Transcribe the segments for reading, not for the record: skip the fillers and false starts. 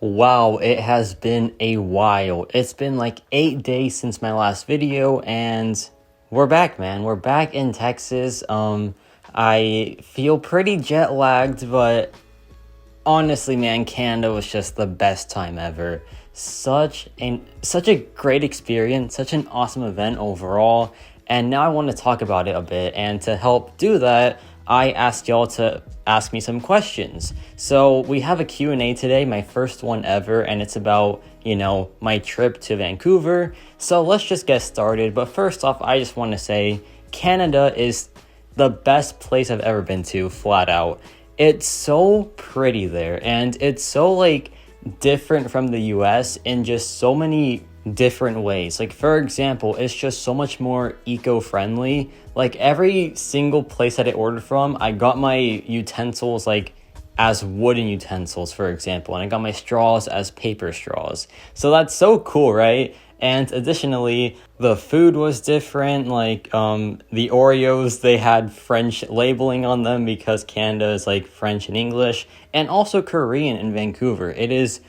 Wow, it has been a while. It's been like 8 days since my last video, and we're back, man. We're back in Texas. I feel pretty jet lagged, but honestly, man, Canada was just the best time ever. Such a great experience, such an awesome event overall. And now I want to talk about it a bit, and to help do that, I asked y'all to ask me some questions. So we have a Q&A today, my first one ever, and it's about, my trip to Vancouver. So let's just get started. But first off, I just want to say Canada is the best place I've ever been to, flat out. It's so pretty there, and it's so different from the US in just so many different ways. Like, for example, it's just so much more eco-friendly. Like, every single place that I ordered from, I got my utensils as wooden utensils, for example, and I got my straws as paper straws. So that's so cool, right? And additionally, the food was different. The Oreos, they had French labeling on them because Canada is French and English, and also Korean in Vancouver. It is,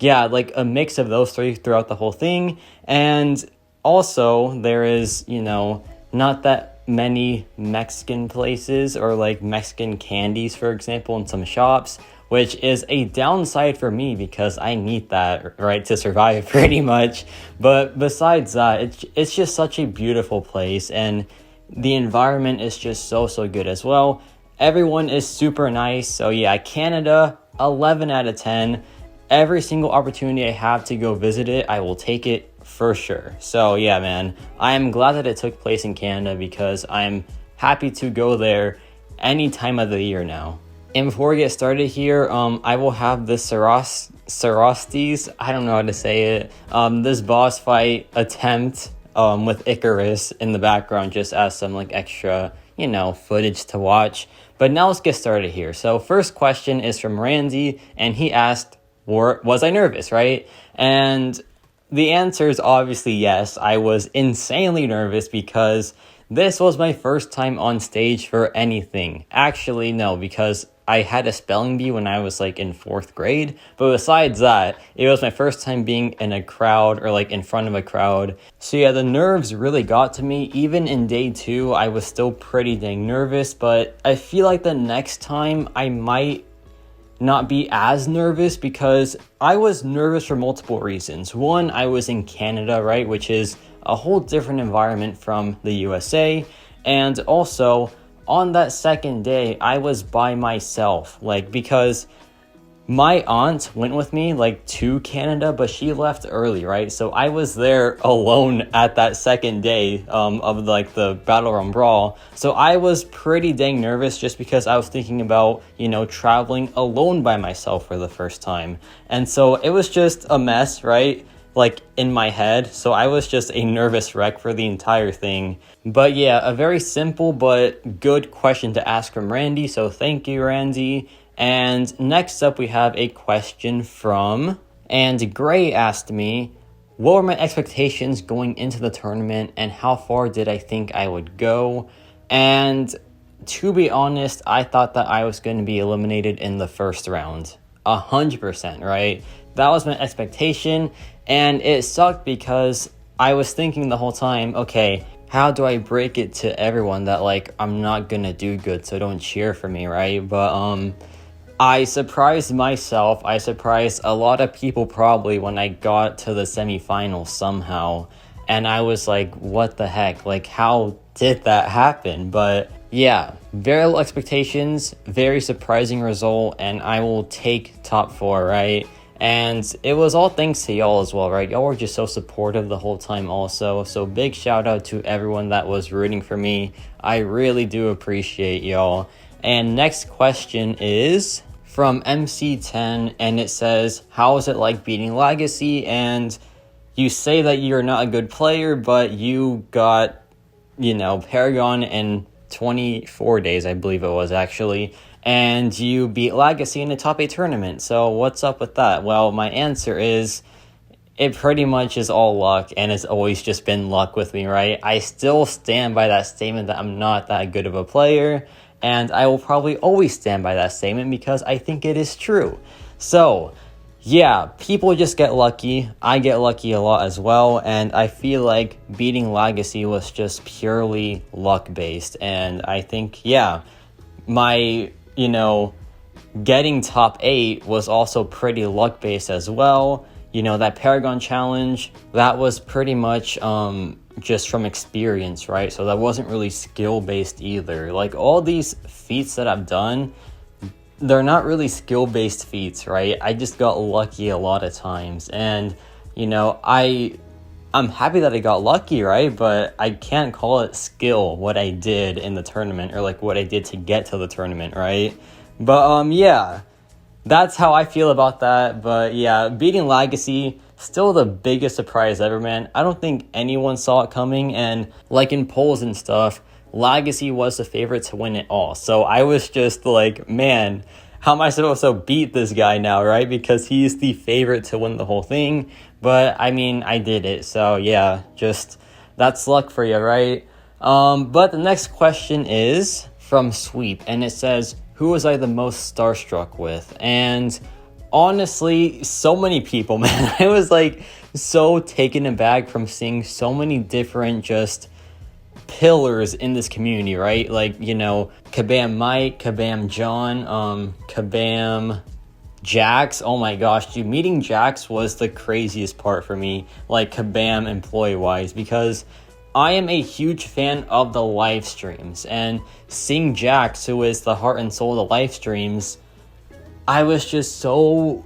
a mix of those three throughout the whole thing. And also there is, not that many Mexican places or Mexican candies, for example, in some shops, which is a downside for me because I need that, right, to survive pretty much. But besides that, it's just such a beautiful place, and the environment is just so good as well. Everyone is super nice. So yeah, Canada, 11 out of 10. Every single opportunity I have to go visit it, I will take it for sure. So yeah, man, I am glad that it took place in Canada because I'm happy to go there any time of the year now. And before we get started here, I will have the Sarostes, I don't know how to say it, this boss fight attempt with Icarus in the background, just as some extra, footage to watch. But now let's get started here. So first question is from Randy, and he asked, was I nervous, right? And the answer is obviously yes. I was insanely nervous because this was my first time on stage for anything. Actually, no, because I had a spelling bee when I was in 4th grade. But besides that, it was my first time being in a crowd or in front of a crowd. So yeah, the nerves really got to me. Even in day 2, I was still pretty dang nervous. But I feel like the next time I might not be as nervous because I was nervous for multiple reasons. One, I was in Canada, right, which is a whole different environment from the USA. And also, on that second day, I was by myself, because my aunt went with me to Canada, but she left early, right? So I was there alone at that second day of the Battlerealm Brawl. So I was pretty dang nervous just because I was thinking about, traveling alone by myself for the first time. And so it was just a mess, right? In my head. So I was just a nervous wreck for the entire thing. But yeah, a very simple but good question to ask from Randy. So thank you, Randy. And next up, we have a question and Gray asked me, what were my expectations going into the tournament and how far did I think I would go? And to be honest, I thought that I was going to be eliminated in the first round. 100%, right? That was my expectation, and it sucked because I was thinking the whole time, okay, how do I break it to everyone that I'm not going to do good, so don't cheer for me, right? But I surprised myself. I surprised a lot of people probably when I got to the semifinals somehow. And I was like, what the heck? How did that happen? But yeah, very low expectations, very surprising result, and I will take top 4, right? And it was all thanks to y'all as well, right? Y'all were just so supportive the whole time also. So big shout out to everyone that was rooting for me. I really do appreciate y'all. And next question is from MC10, and it says, how is it like beating Legacy? And you say that you're not a good player, but you got, Paragon in 24 days, I believe it was actually, and you beat Legacy in a top 8 tournament. So what's up with that? Well, my answer is, it pretty much is all luck, and it's always just been luck with me, right? I still stand by that statement that I'm not that good of a player, and I will probably always stand by that statement because I think it is true. So yeah, people just get lucky. I get lucky a lot as well, and I feel like beating Legacy was just purely luck based. And I think, yeah, my, getting top 8 was also pretty luck based as well. That Paragon challenge, that was pretty much just from experience, right? So that wasn't really skill based either. Like all these feats that I've done, they're not really skill-based feats, right? I just got lucky a lot of times. And, I'm happy that I got lucky, right? But I can't call it skill, what I did in the tournament, or like what I did to get to the tournament, right? But, yeah, that's how I feel about that. But, yeah, beating Legacy, still the biggest surprise ever, man. I don't think anyone saw it coming. And, like in polls and stuff, Legacy was the favorite to win it all. So I was just like, man, how am I supposed to beat this guy now, right? Because he's the favorite to win the whole thing. But I mean, I did it. So yeah, just that's luck for you, right? But the next question is from Sweep, and it says, who was I the most starstruck with? And honestly, so many people, man. I was like so taken aback from seeing so many different just pillars in this community, right? Like, Kabam Mike, Kabam John, Kabam Jax. Oh my gosh, dude, meeting Jax was the craziest part for me, like Kabam employee wise, because I am a huge fan of the live streams, and seeing Jax, who is the heart and soul of the live streams, I was just so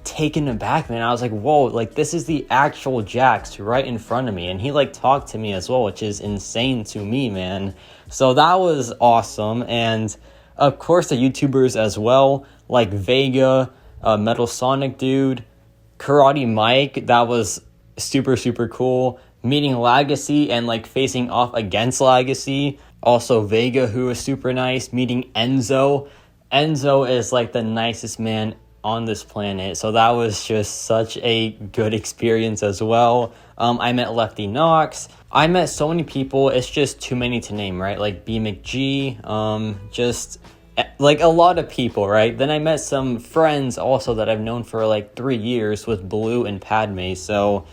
taken aback, man. I was like, whoa, like this is the actual Jax right in front of me, and he like talked to me as well, which is insane to me, man. So that was awesome. And of course the YouTubers as well, like Vega, Metal Sonic dude, Karate Mike, that was super cool. Meeting Legacy and like facing off against Legacy, also Vega, who was super nice. Meeting Enzo is like the nicest man on this planet, so that was just such a good experience as well. I met Lefty Knox. I met so many people, it's just too many to name, right? Like BMcG, just like a lot of people, right? Then I met some friends also that I've known for like 3 years with Blue and Padme, so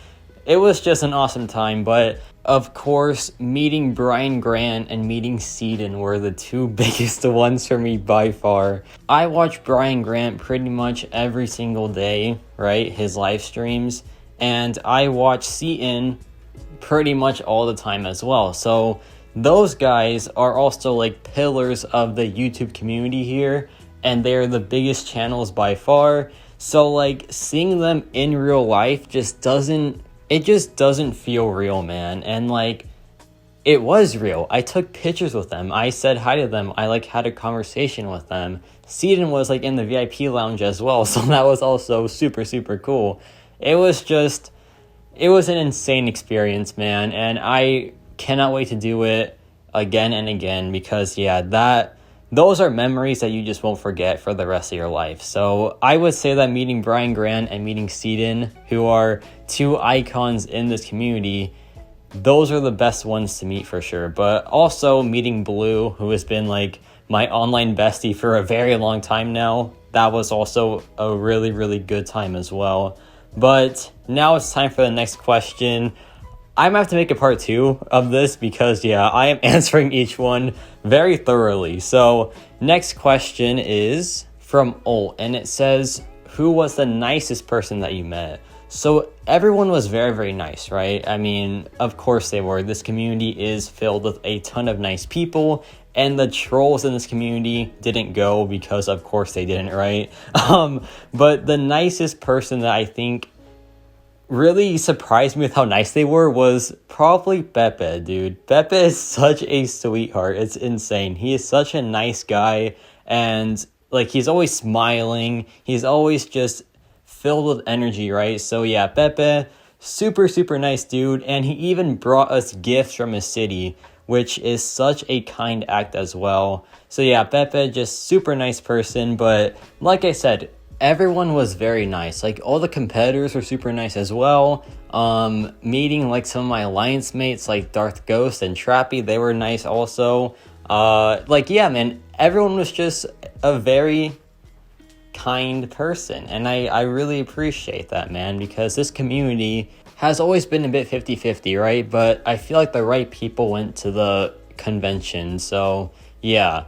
it was just an awesome time. But of course, meeting Brian Grant and meeting Seaton were the two biggest ones for me by far. I watch Brian Grant pretty much every single day, right? His live streams. And I watch Seaton pretty much all the time as well. So those guys are also like pillars of the YouTube community here, and they're the biggest channels by far. So like seeing them in real life just doesn't feel real, man. And like it was real. I took pictures with them. I said hi to them. I like had a conversation with them. Seaton was like in the VIP lounge as well, so that was also super cool. It was an insane experience, man, and I cannot wait to do it again and again, because those are memories that you just won't forget for the rest of your life. So I would say that meeting Brian Grant and meeting Seaton, who are two icons in this community, those are the best ones to meet for sure. But also meeting Blue, who has been like my online bestie for a very long time now, that was also a really good time as well. But now it's time for the next question. I'm gonna have to make a part 2 of this because I am answering each one very thoroughly. So next question is from Ult, and it says, who was the nicest person that you met? So everyone was very nice, right? I mean, of course they were. This community is filled with a ton of nice people, and the trolls in this community didn't go because of course they didn't, right? But the nicest person that I think really surprised me with how nice they were was probably Pepe, dude. Pepe is such a sweetheart. It's insane. He is such a nice guy, and like he's always smiling. He's always just filled with energy, right? So Pepe, super nice dude, and he even brought us gifts from his city, which is such a kind act as well. So Pepe, just super nice person. But like I said, everyone was very nice. Like all the competitors were super nice as well. Meeting like some of my alliance mates like Darth Ghost and Trappy, they were nice also. Man, everyone was just a very kind person, and I really appreciate that, man, because this community has always been a bit 50-50, right? But I feel like the right people went to the convention, so yeah,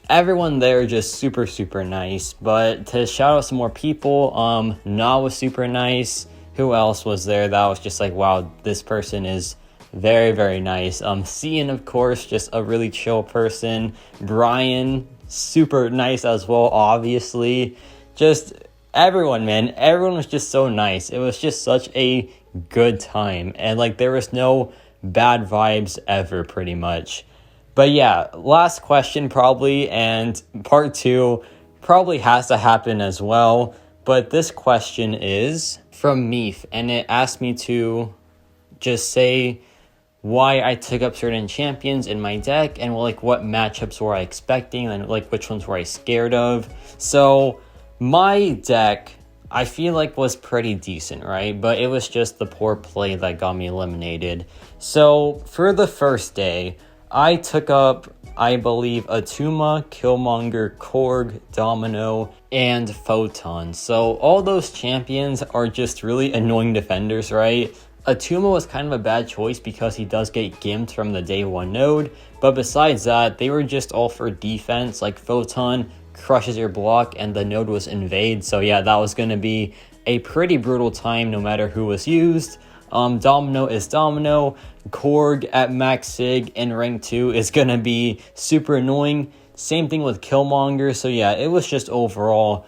everyone there just super, super nice. But to shout out some more people, Na was super nice. Who else was there that was just like, wow, this person is very, very nice. Cian, of course, just a really chill person. Brian, super nice as well, obviously. Just everyone, man, everyone was just so nice. It was just such a good time, and like there was no bad vibes ever, pretty much. But yeah, last question probably, and part 2 probably has to happen as well. But this question is from Meef, and it asked me to just say why I took up certain champions in my deck, and like what matchups were I expecting, and like which ones were I scared of. So my deck, I feel like, was pretty decent, right? But it was just the poor play that got me eliminated. So for the first day, I took up, I believe, Atuma, Killmonger, Korg, Domino, and Photon. So all those champions are just really annoying defenders, right? Atuma was kind of a bad choice because he does get gimped from the day 1 node, but besides that, they were just all for defense. Like Photon crushes your block and the node was invade, so yeah, that was going to be a pretty brutal time no matter who was used. Domino is Domino. Korg at max sig in rank 2 is going to be super annoying. Same thing with Killmonger, so yeah, it was just overall,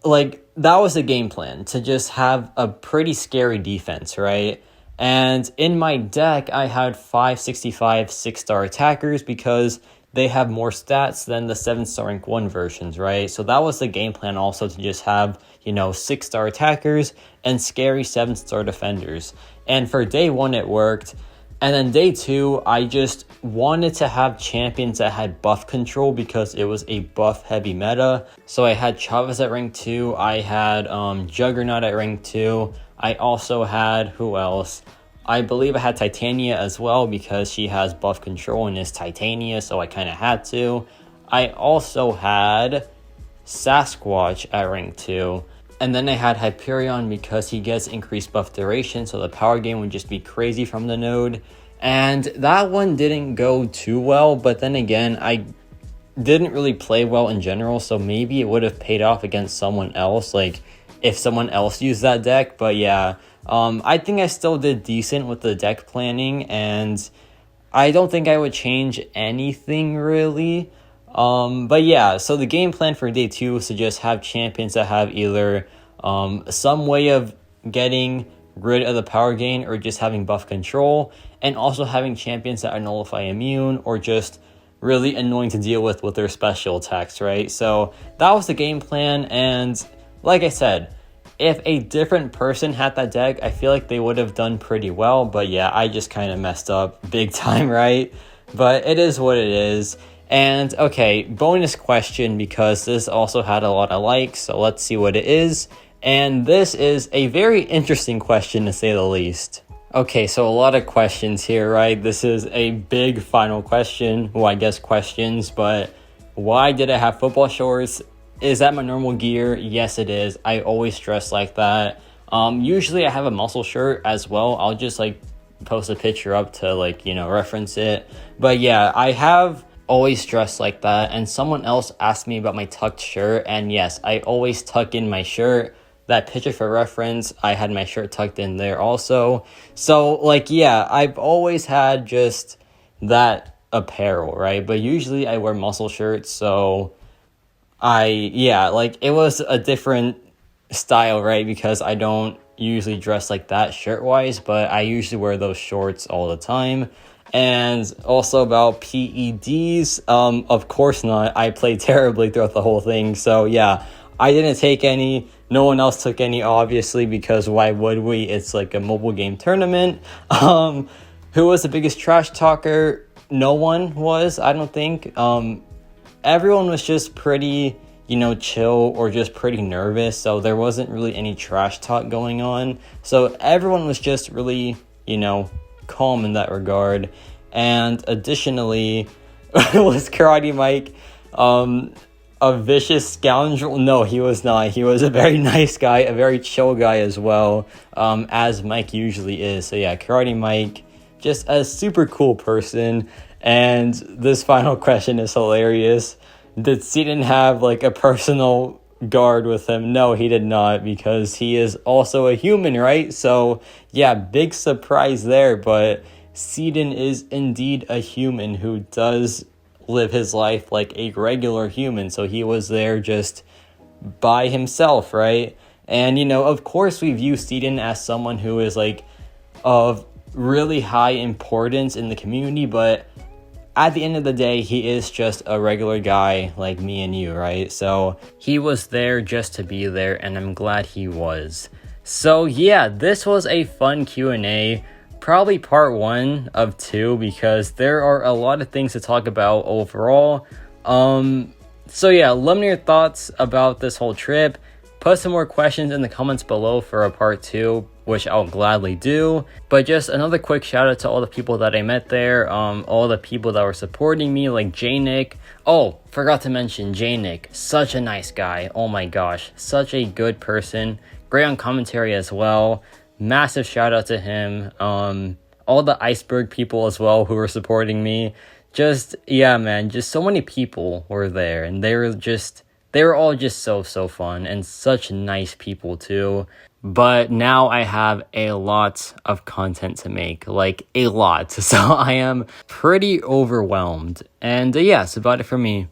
like, that was the game plan, to just have a pretty scary defense, right? And in my deck, I had 565 6-star attackers because they have more stats than the 7-star rank 1 versions, right? So that was the game plan also, to just have, 6-star attackers and scary 7-star defenders. And for day 1, it worked. And then day 2, I just wanted to have champions that had buff control because it was a buff heavy meta. So I had Chavez at rank 2, I had Juggernaut at rank 2, I also had, who else? I believe I had Titania as well because she has buff control and is Titania, so I kind of had to. I also had Sasquatch at rank 2. And then I had Hyperion because he gets increased buff duration, so the power gain would just be crazy from the node. And that one didn't go too well, but then again, I didn't really play well in general, so maybe it would have paid off against someone else, like if someone else used that deck. But yeah, I think I still did decent with the deck planning, and I don't think I would change anything really. But yeah, so the game plan for day 2 was to just have champions that have either some way of getting rid of the power gain or just having buff control, and also having champions that are nullify immune or just really annoying to deal with their special attacks, right? So that was the game plan, and like I said, if a different person had that deck, I feel like they would have done pretty well. But yeah, I just kind of messed up big time, right? But it is what it is. And okay, bonus question, because this also had a lot of likes, so let's see what it is. And this is a very interesting question, to say the least. Okay, so a lot of questions here, right? This is a big final question. Well, I guess questions, but why did I have football shorts? Is that my normal gear? Yes, it is. I always dress like that. Usually I have a muscle shirt as well. I'll just like post a picture up to like, reference it. But yeah, I have always dressed like that. And someone else asked me about my tucked shirt, and yes, I always tuck in my shirt. That picture for reference, I had my shirt tucked in there also. So like, yeah, I've always had just that apparel, right? But usually I wear muscle shirts, so like it was a different style, right? Because I don't usually dress like that shirt wise, but I usually wear those shorts all the time. And also about PEDs, of course not. I played terribly throughout the whole thing. So yeah, I didn't take any. No one else took any, obviously, because why would we? It's like a mobile game tournament. Who was the biggest trash talker? No one was, I don't think. Everyone was just pretty, chill or just pretty nervous. So there wasn't really any trash talk going on. So everyone was just really, calm in that regard. And additionally, was Karate Mike. A vicious scoundrel? No, he was not. He was a very nice guy, a very chill guy as well, as Mike usually is. So yeah, Karate Mike, just a super cool person. And this final question is hilarious. Did Seaton have like a personal guard with him? No, he did not, because he is also a human, right? So yeah, big surprise there, but Seaton is indeed a human who does live his life like a regular human. So he was there just by himself, right? And of course we view Seaton as someone who is like of really high importance in the community, but at the end of the day, he is just a regular guy like me and you, right? So he was there just to be there, and I'm glad he was. So yeah, this was a fun Q&A. Probably part 1 of 2, because there are a lot of things to talk about overall. So yeah, let me know your thoughts about this whole trip. Put some more questions in the comments below for a part 2, which I'll gladly do. But just another quick shout out to all the people that I met there, all the people that were supporting me, like J-Nick. Oh, forgot to mention J-Nick, such a nice guy. Oh my gosh, such a good person. Great on commentary as well. Massive shout out to him. All the Iceberg people as well who were supporting me. Just, yeah, man, just so many people were there, and they were all just so fun, and such nice people too. But now I have a lot of content to make, like a lot. So I am pretty overwhelmed. And yeah, that's about it for me.